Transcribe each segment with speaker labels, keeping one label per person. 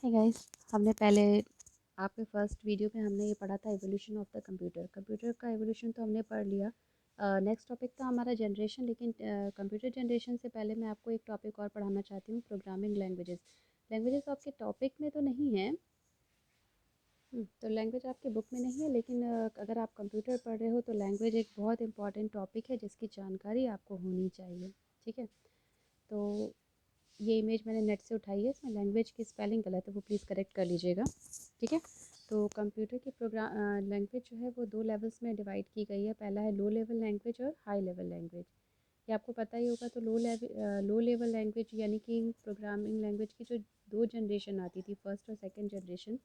Speaker 1: है गाइस। हमने पहले आपके फर्स्ट वीडियो में हमने ये पढ़ा था evolution of the computer. Computer का एवोल्यूशन तो हमने पढ़ लिया। नेक्स्ट टॉपिक था हमारा जनरेशन, लेकिन कंप्यूटर जनरेशन से पहले मैं आपको एक टॉपिक और पढ़ाना चाहती हूँ, प्रोग्रामिंग लैंग्वेजेस। लैंग्वेजेस आपके टॉपिक में तो नहीं है, तो लैंग्वेज आपके बुक में नहीं है, लेकिन अगर आप कंप्यूटर पढ़ रहे हो तो लैंग्वेज एक बहुत इंपॉर्टेंट टॉपिक है जिसकी जानकारी आपको होनी चाहिए। ठीक है, तो ये इमेज मैंने नेट से उठाई है, इसमें लैंग्वेज की स्पेलिंग गलत है, वो प्लीज़ करेक्ट कर लीजिएगा। ठीक है, तो कंप्यूटर की प्रोग्राम लैंग्वेज जो है वो 2 लेवल्स में डिवाइड की गई है। पहला है लो लेवल लैंग्वेज और हाई लेवल लैंग्वेज। ये आपको पता ही होगा। तो लो लेवल लैंग्वेज यानी कि प्रोग्रामिंग लैंग्वेज की जो 2 जनरेशन आती थी, फर्स्ट और सेकंड जनरेशन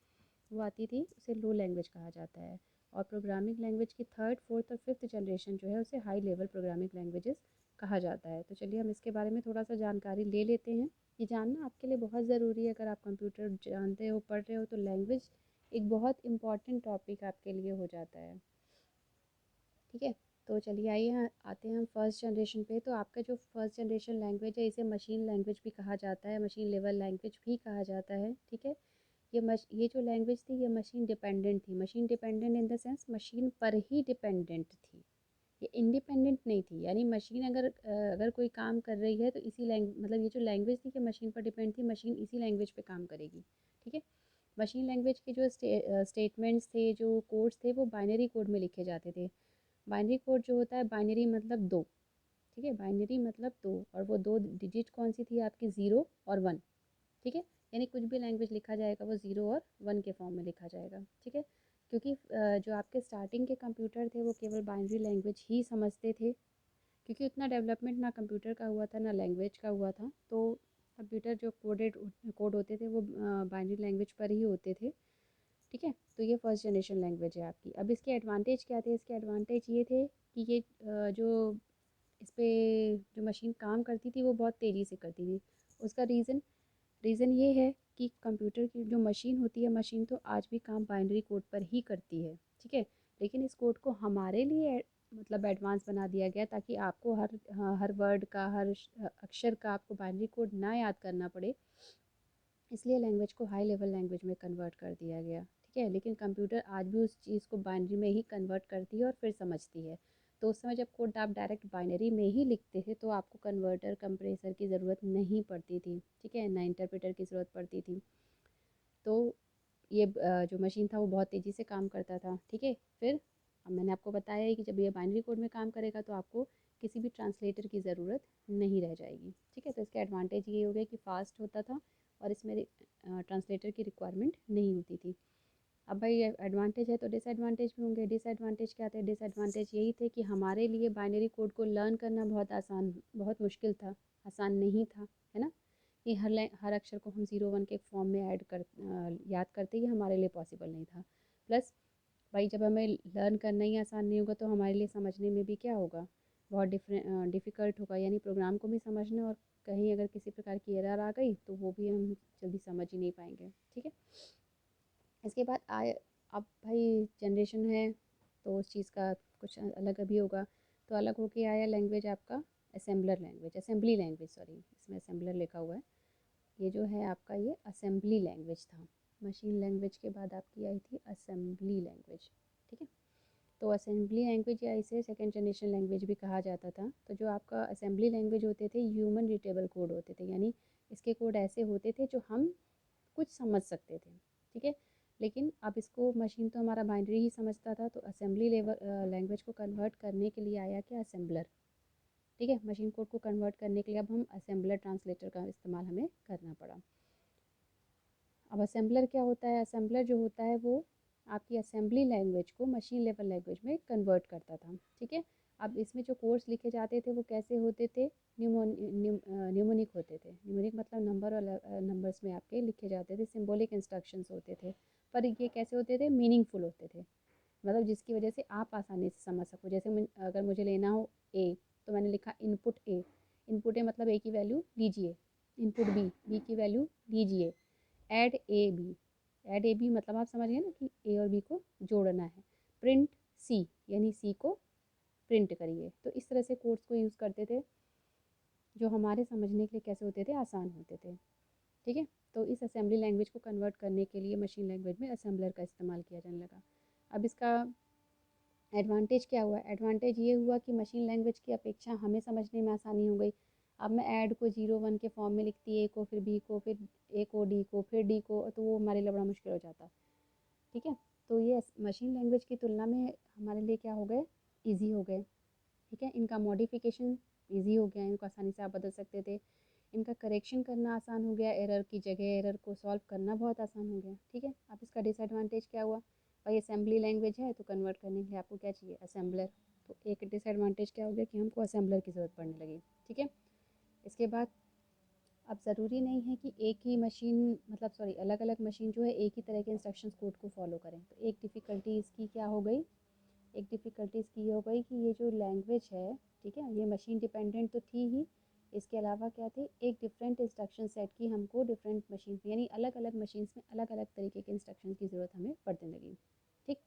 Speaker 1: वो आती थी, उसे लो लैंग्वेज कहा जाता है। और प्रोग्रामिंग लैंग्वेज की थर्ड, फोर्थ और फिफ्थ जनरेशन जो है उसे हाई लेवल प्रोग्रामिंग लैंग्वेजेस कहा जाता है। तो चलिए हम इसके बारे में थोड़ा सा जानकारी ले लेते हैं। ये जानना आपके लिए बहुत ज़रूरी है। अगर आप कंप्यूटर जानते हो, पढ़ रहे हो, तो लैंग्वेज एक बहुत इम्पॉर्टेंट टॉपिक आपके लिए हो जाता है। ठीक है, तो चलिए आइए आते हैं हम फर्स्ट जनरेशन पे। तो आपका जो फर्स्ट जनरेशन लैंग्वेज है इसे मशीन लैंग्वेज भी कहा जाता है, मशीन लेवल लैंग्वेज भी कहा जाता है। ठीक है, ये जो लैंग्वेज थी ये मशीन डिपेंडेंट थी। Machine dependent in the sense machine पर ही डिपेंडेंट थी, ये इंडिपेंडेंट नहीं थी। यानी मशीन अगर कोई काम कर रही है तो इसी मतलब ये जो लैंग्वेज थी कि मशीन पर डिपेंड थी, मशीन इसी लैंग्वेज पे काम करेगी। ठीक है, मशीन लैंग्वेज के जो स्टेटमेंट्स थे, जो कोड्स थे, वो बाइनरी कोड में लिखे जाते थे। बाइनरी कोड जो होता है, बाइनरी मतलब दो। ठीक है, बाइनरी मतलब दो, और वो दो डिजिट कौन सी थी आपकी, 0 और 1। ठीक है, यानी कुछ भी लैंग्वेज लिखा जाएगा वो 0 और 1 के फॉर्म में लिखा जाएगा। ठीक है, क्योंकि जो आपके स्टार्टिंग के कंप्यूटर थे वो केवल बाइनरी लैंग्वेज ही समझते थे, क्योंकि उतना डेवलपमेंट ना कंप्यूटर का हुआ था ना लैंग्वेज का हुआ था। तो कंप्यूटर जो कोड होते थे वो बाइनरी लैंग्वेज पर ही होते थे। ठीक है, तो ये फर्स्ट जनरेशन लैंग्वेज है आपकी। अब इसके एडवांटेज क्या थे? इसके एडवांटेज ये थे कि ये जो इस पे जो मशीन काम करती थी वो बहुत तेज़ी से करती थी। उसका रीज़न ये है कि कंप्यूटर की जो मशीन होती है, मशीन तो आज भी काम बाइनरी कोड पर ही करती है। ठीक है, लेकिन इस कोड को हमारे लिए मतलब एडवांस बना दिया गया ताकि आपको हर वर्ड का, हर अक्षर का आपको बाइनरी कोड ना याद करना पड़े। इसलिए लैंग्वेज को हाई लेवल लैंग्वेज में कन्वर्ट कर दिया गया। ठीक है, लेकिन कंप्यूटर आज भी उस चीज़ को बाइनरी में ही कन्वर्ट करती है और फिर समझती है। तो उस समय जब कोड आप डायरेक्ट बाइनरी में ही लिखते थे तो आपको कन्वर्टर, कंप्रेसर की ज़रूरत नहीं पड़ती थी। ठीक है, ना इंटरप्रेटर की ज़रूरत पड़ती थी। तो ये जो मशीन था वो बहुत तेज़ी से काम करता था। ठीक है, फिर अब मैंने आपको बताया है कि जब ये बाइनरी कोड में काम करेगा तो आपको किसी भी ट्रांसलेटर की ज़रूरत नहीं रह जाएगी। ठीक है, तो इसका एडवांटेज ये हो गया कि फ़ास्ट होता था और इसमें ट्रांसलेटर की रिक्वायरमेंट नहीं होती थी। अब भाई एडवांटेज है तो डिसएडवांटेज भी होंगे। डिसएडवांटेज क्या थे? डिसएडवांटेज यही थे कि हमारे लिए बाइनरी कोड को लर्न करना बहुत मुश्किल था, आसान नहीं था, है ना। कि हर अक्षर को हम 0 1 के फॉर्म में याद करते ही हमारे लिए पॉसिबल नहीं था। प्लस भाई जब हमें लर्न करना ही आसान नहीं होगा तो हमारे लिए समझने में भी क्या होगा, बहुत डिफ़िकल्ट होगा। यानी प्रोग्राम को भी समझना, और कहीं अगर किसी प्रकार की एरर आ गई तो वो भी हम जल्दी समझ ही नहीं पाएंगे। ठीक है, इसके बाद आए, अब भाई जनरेशन है तो उस चीज़ का कुछ अलग अभी होगा। तो अलग होके आया लैंग्वेज आपका असेंबली लैंग्वेज, सॉरी इसमें असेंबलर लिखा हुआ है। ये जो है आपका ये असेंबली लैंग्वेज था। मशीन लैंग्वेज के बाद आपकी आई थी असेंबली लैंग्वेज। ठीक है, तो असेंबली लैंग्वेज या इसे सेकेंड जनरेशन लैंग्वेज भी कहा जाता था। तो जो आपका असेंबली लैंग्वेज होते थे, ह्यूमन रीडेबल कोड होते थे, यानी इसके कोड ऐसे होते थे जो हम कुछ समझ सकते थे। ठीक है, लेकिन अब इसको मशीन तो हमारा बाइनरी ही समझता था, तो असेंबली लेवल लैंग्वेज को कन्वर्ट करने के लिए आया क्या, असेंबलर। ठीक है, मशीन कोड को कन्वर्ट करने के लिए अब हम असेंबलर ट्रांसलेटर का इस्तेमाल हमें करना पड़ा। अब असेंबलर क्या होता है? असेंबलर जो होता है वो आपकी असेंबली लैंग्वेज को मशीन लेवल लैंग्वेज में कन्वर्ट करता था। ठीक है, अब इसमें जो कोड्स लिखे जाते थे वो कैसे होते थे? न्यूमोनिक होते थे। न्यूमोनिक मतलब नंबर और नंबर्स में आपके लिखे जाते थे, सिंबॉलिक इंस्ट्रक्शंस होते थे। पर ये कैसे होते थे? मीनिंगफुल होते थे, मतलब जिसकी वजह से आप आसानी से समझ सको। जैसे अगर मुझे लेना हो ए, तो मैंने लिखा इनपुट ए। इनपुट ए मतलब ए की वैल्यू लीजिए। इनपुट बी, बी की वैल्यू लीजिए। ऐड ए बी मतलब आप समझ गए ना कि ए और बी को जोड़ना है। प्रिंट सी, यानी सी को प्रिंट करिए। तो इस तरह से कोड्स को यूज़ करते थे जो हमारे समझने के लिए कैसे होते थे, आसान होते थे। ठीक है, तो इस असेंबली लैंग्वेज को कन्वर्ट करने के लिए मशीन लैंग्वेज में असेंबलर का इस्तेमाल किया जाने लगा। अब इसका एडवांटेज क्या हुआ? एडवांटेज ये हुआ कि मशीन लैंग्वेज की अपेक्षा हमें समझने में आसानी हो गई। अब मैं ऐड को 0 1 के फॉर्म में लिखती, ए को, फिर बी को, फिर ए को, डी को, फिर डी को, तो वो हमारे लिए बड़ा मुश्किल हो जाता। ठीक है, तो ये मशीन लैंग्वेज की तुलना में हमारे लिए क्या हो गए, ईजी हो गए। ठीक है, इनका मॉडिफिकेशन ईजी हो गया, इनको आसानी से आप बदल सकते थे। इनका करेक्शन करना आसान हो गया, एरर की जगह एरर को सॉल्व करना बहुत आसान हो गया। ठीक है, अब इसका डिसएडवांटेज क्या हुआ? भाई असेंबली लैंग्वेज है तो कन्वर्ट करने के लिए आपको क्या चाहिए? असेंबलर। तो एक डिसएडवांटेज क्या हो गया कि हमको असेंबलर की ज़रूरत पड़ने लगी। ठीक है, इसके बाद अब ज़रूरी नहीं है कि एक ही मशीन, मतलब सॉरी, अलग अलग मशीन जो है एक ही तरह के इंस्ट्रक्शंस कोड को फॉलो करें। तो एक डिफ़िकल्टी इसकी क्या हो गई? एक डिफ़िकल्टी इसकी ये हो गई कि ये जो लैंग्वेज है, ठीक है, ये मशीन डिपेंडेंट तो थी ही, इसके अलावा क्या थे, एक डिफरेंट इंस्ट्रक्शन सेट की हमको डिफरेंट मशीन, यानी अलग अलग मशीन्स में अलग अलग तरीके के इंस्ट्रक्शन की ज़रूरत हमें पड़ने लगी। ठीक,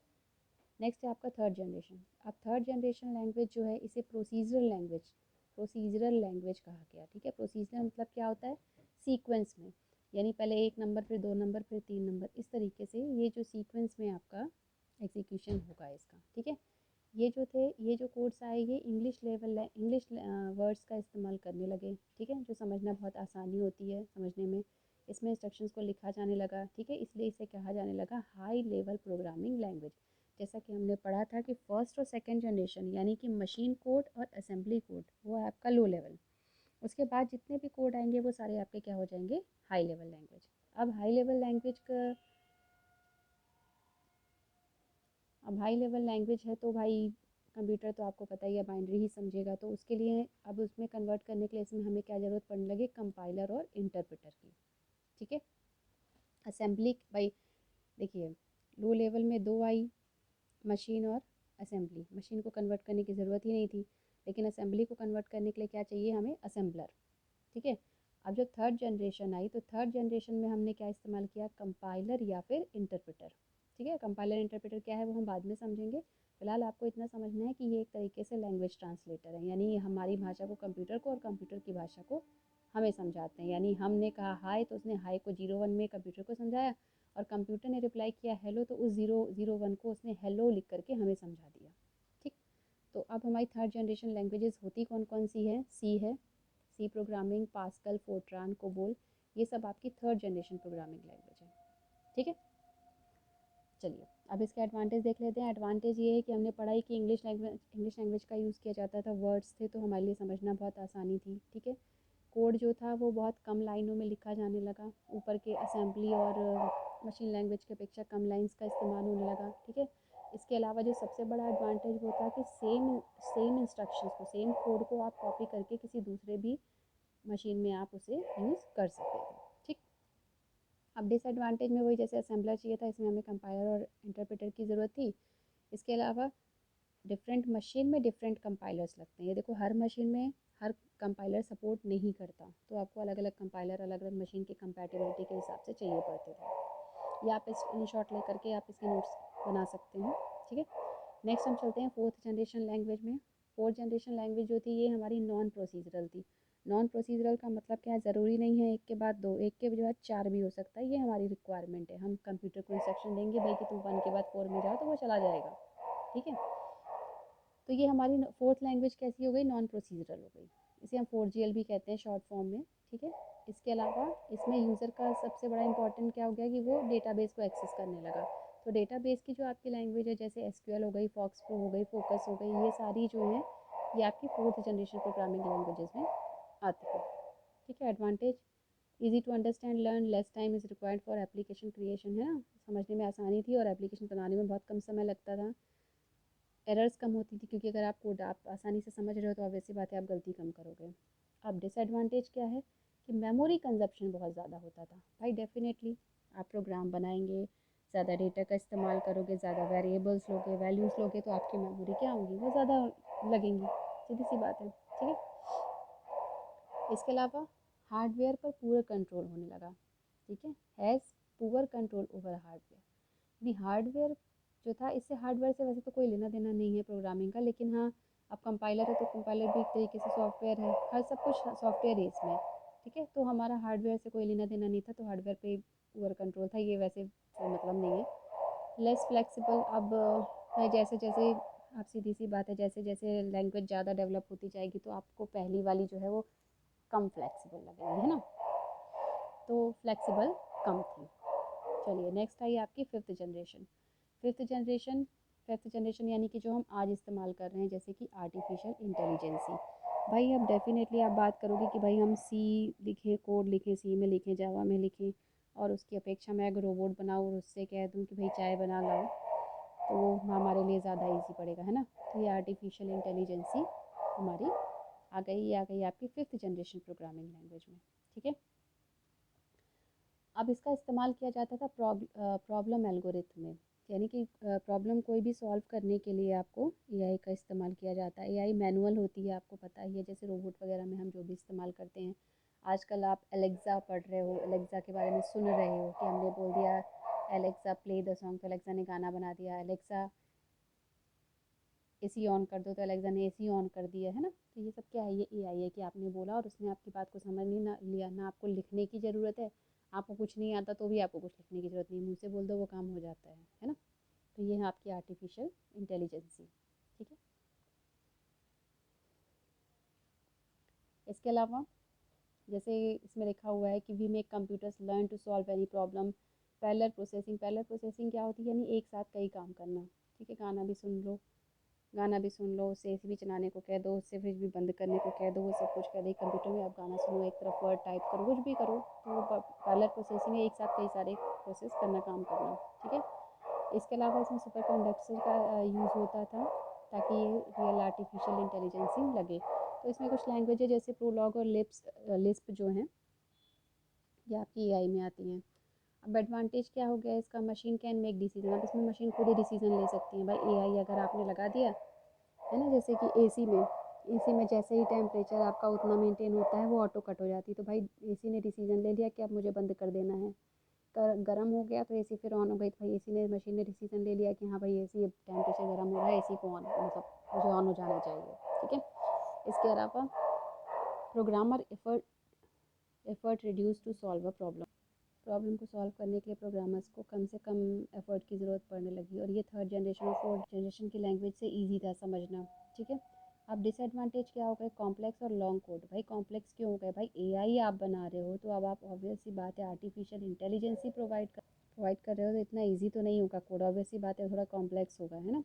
Speaker 1: नेक्स्ट है आपका थर्ड जनरेशन। अब थर्ड जनरेशन लैंग्वेज जो है इसे प्रोसीजरल लैंग्वेज कहा गया। ठीक है, प्रोसीजरल मतलब क्या होता है? सीक्वेंस में, यानी पहले 1 नंबर, फिर 2 नंबर, फिर 3 नंबर, इस तरीके से ये जो सीक्वेंस में आपका एग्जीक्यूशन होगा इसका। ठीक है, ये जो थे, ये जो कोड्स आए, ये इंग्लिश वर्ड्स का इस्तेमाल करने लगे। ठीक है, जो समझना बहुत आसानी होती है समझने में, इसमें इंस्ट्रक्शंस को लिखा जाने लगा। ठीक है, इसलिए इसे कहा जाने लगा हाई लेवल प्रोग्रामिंग लैंग्वेज। जैसा कि हमने पढ़ा था कि फर्स्ट और सेकंड जनरेशन यानी कि मशीन कोड और असेंबली कोड वो है आपका लो लेवल। उसके बाद जितने भी कोड आएंगे वो सारे आपके क्या हो जाएंगे? High level language. अब हाई लेवल लैंग्वेज का, अब हाई लेवल लैंग्वेज है तो भाई कंप्यूटर तो आपको पता ही है बाइनरी ही समझेगा, तो उसके लिए अब उसमें कन्वर्ट करने के लिए इसमें हमें क्या ज़रूरत पड़ने लगी? कंपाइलर और इंटरप्रेटर की। ठीक है, असेंबली भाई देखिए, लो लेवल में दो आई, मशीन और असेंबली। मशीन को कन्वर्ट करने की ज़रूरत ही नहीं थी, लेकिन असेंबली को कन्वर्ट करने के लिए क्या चाहिए हमें? असेंबलर। ठीक है, अब जब थर्ड जनरेशन आई तो थर्ड जनरेशन में हमने क्या इस्तेमाल किया? कंपाइलर या फिर इंटरप्रेटर। ठीक है, कंपाइलर इंटरप्रेटर क्या है वो हम बाद में समझेंगे। फिलहाल आपको इतना समझना है कि ये एक तरीके से लैंग्वेज ट्रांसलेटर है, यानी हमारी भाषा को कंप्यूटर को और कंप्यूटर की भाषा को हमें समझाते हैं। यानी हमने कहा हाय तो उसने हाय को 0 1 में कंप्यूटर को समझाया, और कंप्यूटर ने रिप्लाई किया हेलो तो उस 0 0 1 को उसने हेलो लिख करके हमें समझा दिया। ठीक, तो अब हमारी थर्ड जनरेशन लैंग्वेजेस होती कौन कौन सी है? सी है, C programming, Pascal, Fortran, COBOL, ये सब आपकी थर्ड जनरेशन प्रोग्रामिंग लैंग्वेज है। ठीक है, चलिए अब इसके एडवांटेज देख लेते हैं। एडवांटेज ये है कि हमने पढ़ाई कि इंग्लिश लैंग्वेज का यूज़ किया जाता था, वर्ड्स थे तो हमारे लिए समझना बहुत आसानी थी। ठीक है, कोड जो था वो बहुत कम लाइनों में लिखा जाने लगा, ऊपर के असेंबली और मशीन लैंग्वेज की अपेक्षा कम लाइंस का इस्तेमाल होने लगा। ठीक है, इसके अलावा जो सबसे बड़ा एडवांटेज वो था कि सेम सेम इंस्ट्रक्शंस को, सेम कोड को आप कॉपी करके किसी दूसरे भी मशीन में आप उसे यूज़ कर सकते थे। ठीक, अब डिसएडवांटेज में वही, जैसे असेंबलर चाहिए था, इसमें हमें कंपाइलर और इंटरप्रेटर की ज़रूरत थी। इसके अलावा डिफरेंट मशीन में डिफरेंट कंपाइलर्स लगते हैं। ये देखो, हर मशीन में हर कंपाइलर सपोर्ट नहीं करता, तो आपको अलग अलग कंपाइलर अलग अलग मशीन की कंपैटिबिलिटी के हिसाब से चाहिए पड़ते थे। या आप स्क्रीन शॉट ले करके आप इसके नोट्स बना सकते हैं। ठीक है, नेक्स्ट हम चलते हैं फोर्थ जनरेशन लैंग्वेज में। फोर्थ जनरेशन लैंग्वेज जो थी ये हमारी नॉन प्रोसीजरल थी। नॉन प्रोसीजरल का मतलब क्या है? ज़रूरी नहीं है एक के बाद दो, एक के जो है 4 भी हो सकता है, ये हमारी रिक्वायरमेंट है। हम कंप्यूटर को इंस्ट्रक्शन देंगे भाई कि तुम 1 के बाद 4 में जाओ तो वो चला जाएगा। ठीक है, तो ये हमारी फोर्थ लैंग्वेज कैसी हो गई? नॉन प्रोसीजरल हो गई। इसे हम 4GL भी कहते हैं शॉर्ट फॉर्म में। ठीक है, इसके अलावा इसमें यूज़र का सबसे बड़ा इंपॉर्टेंट क्या हो गया कि वो डेटाबेस को एक्सेस करने लगा। तो डेटाबेस की जो आपकी लैंग्वेज है, जैसे SQL हो गई, फॉक्सप्रो हो गई, फोकस हो गई, ये सारी जो हैं ये आपकी फोर्थ जनरेशन प्रोग्रामिंग लैंग्वेजेस में आती है। ठीक है, advantage, easy to understand, learn, less time is required for application creation, है ना, समझने में आसानी थी और एप्लीकेशन बनाने में बहुत कम समय लगता था। एरर्स कम होती थी क्योंकि अगर आप कोड आप आसानी से समझ रहे हो तो ऑब्वियस सी बात है आप गलती कम करोगे। अब डिसएडवांटेज क्या है कि मेमोरी कंजप्शन बहुत ज़्यादा होता था। भाई डेफिनेटली आप प्रोग्राम बनाएंगे, ज़्यादा डेटा का इस्तेमाल करोगे, ज़्यादा वेरिएबल्स लोगे, वैल्यूज़ लोगे, तो आपकी मेमोरी क्या होंगी? वो ज़्यादा लगेंगी, सीधी सी बात है। ठीक है, इसके अलावा हार्डवेयर पर पूरा कंट्रोल होने लगा। ठीक है, has poor control over hardware. भी हार्डवेयर जो था, इससे हार्डवेयर से वैसे तो कोई लेना देना नहीं है प्रोग्रामिंग का, लेकिन हाँ अब कंपाइलर है तो कंपाइलर भी एक तरीके से सॉफ्टवेयर है, हर सब कुछ सॉफ्टवेयर है इसमें। ठीक है। तो हमारा हार्डवेयर से कोई लेना देना नहीं था, तो हार्डवेयर पे पूरा कंट्रोल था, ये वैसे कोई मतलब नहीं है। लेस फ्लेक्सिबल, अब भाई जैसे जैसे आप सीधी सी बात है, जैसे जैसे लैंग्वेज ज़्यादा डेवलप होती जाएगी तो आपको पहली वाली जो है वो कम फ्लेक्सिबल लगेगी, है ना। तो फ्लेक्सिबल कम थी। चलिए नेक्स्ट आई आपकी fifth generation. Fifth generation fifth generation यानी कि जो हम आज इस्तेमाल कर रहे हैं, जैसे कि आर्टिफिशियल इंटेलिजेंसी। भाई अब डेफिनेटली आप बात करोगे कि भाई हम सी लिखें, कोड लिखें, सी में लिखें, जावा में लिखें, और उसकी अपेक्षा मैं अगर रोबोट बनाऊँ और उससे कह दूँ कि भाई चाय बना लाओ, तो वो हमारे लिए ज़्यादा ईजी पड़ेगा, है ना। तो ये आर्टिफिशियल इंटेलिजेंसी हमारी आ गई आपकी फिफ्थ जनरेशन प्रोग्रामिंग लैंग्वेज में। ठीक है। अब इसका इस्तेमाल किया जाता था प्रॉब्लम एल्गोरिथम में, यानी कि प्रॉब्लम कोई भी सॉल्व करने के लिए आपको एआई का इस्तेमाल किया जाता है। एआई मैनुअल होती है, आपको पता ही है, जैसे रोबोट वगैरह में हम जो भी इस्तेमाल करते हैं। आजकल आप एलेक्सा पढ़ रहे हो, एलेक्सा के बारे में सुन रहे हो कि हमने बोल दिया एलेक्सा प्ले द सॉन्ग, तो एलेक्सा ने गाना बना दिया। एलेक्सा एसी ऑन कर दो, तो एलेक्सा ने एसी ऑन कर दिया, है ना। तो ये सब क्या है, ये एआई है कि आपने बोला और उसने आपकी बात को समझ नहीं ना लिया, ना आपको लिखने की ज़रूरत है, आपको कुछ नहीं आता तो भी आपको कुछ लिखने की ज़रूरत नहीं, मुँह से बोल दो वो काम हो जाता है ना। तो ये है आपकी आर्टिफिशियल इंटेलिजेंसी। ठीक है। इसके अलावा जैसे इसमें लिखा हुआ है कि we make computers learn to solve any problem. Parallel processing, parallel processing क्या होती है, यानी एक साथ कई काम करना। ठीक है। गाना भी सुन लो, उससे एसी भी चलाने को कह दो, उससे फ्रिज भी बंद करने को कह दो, वो सब कुछ कह दे। कंप्यूटर में आप गाना सुनो, एक तरफ वर्ड टाइप करो, कुछ भी करो, तो पैरेलल प्रोसेसिंग में एक साथ कई सारे प्रोसेस करना, काम करना। ठीक है। इसके अलावा इसमें सुपर कंडक्टर का यूज़ होता था, ताकि ये रियल आर्टिफिशियल इंटेलिजेंसी लगे। तो इसमें कुछ लैंग्वेज है जैसे प्रोलॉग और लिस्प जो हैं, ये आपकी एआई में आती हैं। अब एडवांटेज क्या हो गया इसका, मशीन कैन मेक डिसीजन। अब इसमें मशीन खुद ही डिसीजन ले सकती है। भाई एआई अगर आपने लगा दिया है ना, जैसे कि एसी में जैसे ही टेम्परेचर आपका उतना मेंटेन होता है, वो ऑटो कट हो जाती है। तो भाई एसी ने डिसीजन ले लिया कि अब मुझे बंद कर देना है। गर्म हो गया तो एसी फिर ऑन हो गई, तो भाई एसी ने, मशीन ने डिसीजन ले लिया कि हाँ भाई एसी अब टेम्परेचर गर्म हो रहा है, एसी को ऑन, मतलब मुझे ऑन हो जाना चाहिए। ठीक है। इसके अलावा programmer effort reduce to solve a problem को सॉल्व करने के लिए प्रोग्रामर्स को कम से कम एफर्ट की ज़रूरत पड़ने लगी, और ये थर्ड जनरेशन और फोर्थ जनरेशन की लैंग्वेज से ईजी था समझना। ठीक है। अब डिसएडवांटेज क्या हो गए, कॉम्प्लेक्स और लॉन्ग कोड। भाई कॉम्प्लेक्स क्यों हो गए, भाई एआई आप बना रहे हो, तो अब आप ऑब्वियस सी बात है आर्टिफिशियल इंटेलिजेंस ही प्रोवाइड कर रहे हो, तो इतना ईजी तो नहीं होगा कोड, ऑब्वियस सी बात है थोड़ा कॉम्प्लेक्स होगा, है ना।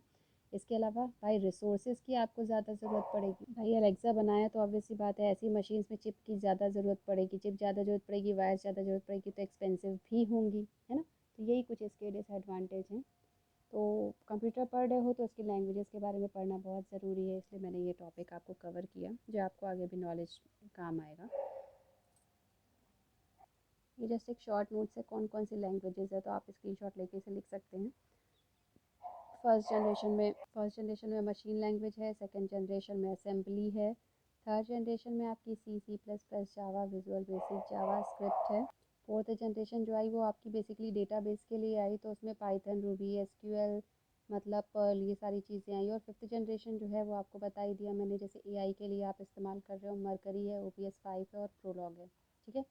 Speaker 1: इसके अलावा भाई रिसोर्सेज की आपको ज़्यादा ज़रूरत पड़ेगी। भाई अलेक्सा बनाया तो ऑब्वियस सी बात है ऐसी मशीन्स में चिप की ज़्यादा ज़रूरत पड़ेगी, चिप ज़्यादा ज़रूरत पड़ेगी, वायर ज़्यादा ज़रूरत पड़ेगी, तो एक्सपेंसिव भी होंगी, है ना। तो यही कुछ इसके डिसएडवांटेज हैं। तो कंप्यूटर पढ़ रहे हो तो उसकी लैंग्वेजेस के बारे में पढ़ना बहुत ज़रूरी है, इसलिए मैंने ये टॉपिक आपको कवर किया, जो आपको आगे भी नॉलेज काम आएगा। ये जस्ट एक शॉर्ट नोट्स है कौन कौन सी लैंग्वेजेस है, तो आप स्क्रीनशॉट लेके इसे लिख सकते हैं। फर्स्ट जनरेशन में मशीन लैंग्वेज है, सेकंड जनरेशन में असेंबली है, थर्ड जनरेशन में आपकी C++, जावा, विजुअल बेसिक, जावा स्क्रिप्ट है। फोर्थ जनरेशन जो आई वो आपकी बेसिकली डेटाबेस के लिए आई, तो उसमें पाइथन, रूबी, एसक्यूएल, मतलब पर्ल, ये सारी चीज़ें आई। और फिफ्थ जनरेशन जो है वो आपको बता ही दिया मैंने, जैसे एआई के लिए आप इस्तेमाल कर रहे हो, मरकरी है, OPS 5 है और प्रोलॉग है। ठीक है।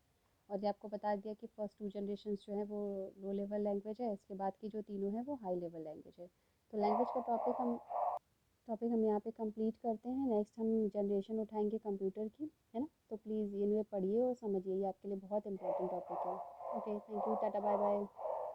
Speaker 1: और ये आपको बता दिया कि फर्स्ट टू जनरेशन जो है वो लो लेवल लैंग्वेज है, इसके बाद की जो तीनों है वो हाई लेवल लैंग्वेज है। तो लैंग्वेज का टॉपिक हम यहाँ पे कंप्लीट करते हैं। नेक्स्ट हम जनरेशन उठाएंगे कंप्यूटर की, है ना। तो प्लीज़ इन्हें पढ़िए और समझिए, ये आपके लिए बहुत इंपॉर्टेंट टॉपिक है। Okay, thank you, tata, bye bye.